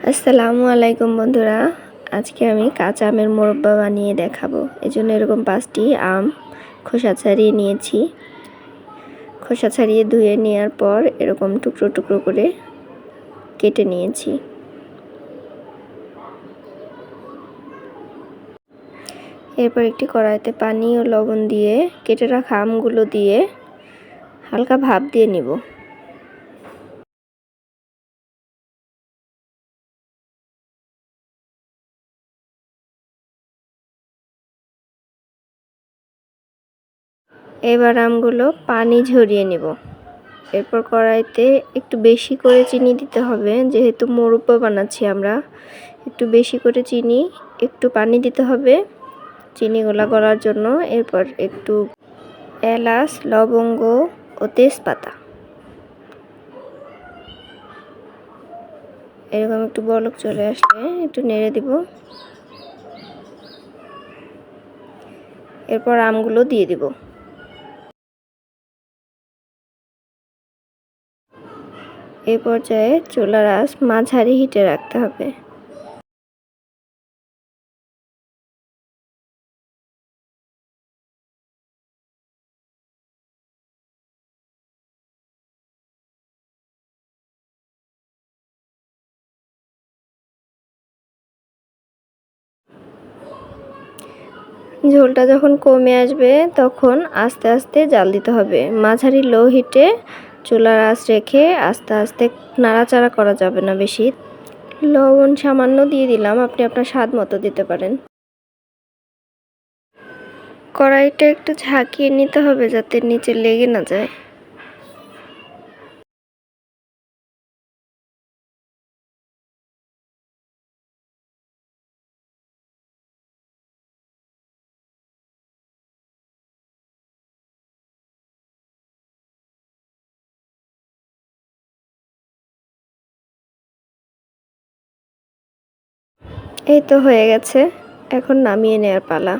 আসসালামু আলাইকুম বন্ধুরা, আজকে আমি কাঁচা আমের মোরব্বা বানিয়ে দেখাবো। এজন্য এরকম 5টি আম খোসা ছাড়িয়ে নিয়েছি। খোসা ছাড়িয়ে ধুয়ে নেওয়ার পর এরকম টুকরো টুকরো করে কেটে নিয়েছি। এরপর একটি কড়াইতে পানি ও লবণ দিয়ে কেটে রাখা আমগুলো দিয়ে হালকা ভাপ দিয়ে নিব। এবার আমগুলো পানি ঝরিয়ে নিব। এরপর কড়াইতে একটু বেশি করে চিনি দিতে হবে, যেহেতু মোরব্বা বানাচ্ছি আমরা। একটু বেশি করে চিনি, একটু পানি দিতে হবে চিনিগুলা গলার জন্য। এরপর একটু এলাচ, লবঙ্গ ও তেজপাতা এরকম একটু বলক চলে আসলে একটু নেড়ে দিব। এরপর আমগুলো দিয়ে দিব। এই পর্যায়ে চুলার আঁচ মাঝারি হিটে রাখতে হবে। ঝোলটা যখন কমে আসবে তখন আস্তে আস্তে জাল দিতে হবে। মাঝারি লো হিটে চুলার আঁচ রেখে আস্তে আস্তে নাড়াচাড়া করা যাবে না বেশি। লবণ সামান্য দিয়ে দিলাম, আপনি আপনার স্বাদ মতো দিতে পারেন। কড়াইটা একটু ঝাঁকিয়ে নিতে হবে যাতে নিচে লেগে না যায়। এই তো হয়ে গেছে, এখন নামিয়ে নেওয়ার পালা।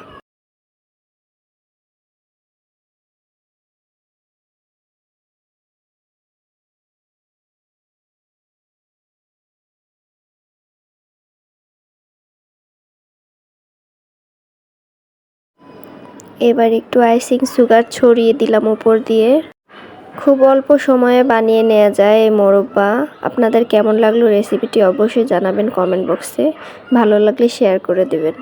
এবার একটু আইসিং সুগার ছড়িয়ে দিলাম উপর দিয়ে। খুব অল্প সময়ে বানিয়ে নেওয়া যায় এই মোরব্বা। আপনাদের কেমন লাগলো রেসিপিটি অবশ্যই জানাবেন কমেন্ট বক্সে। ভালো লাগলে শেয়ার করে দিবেন।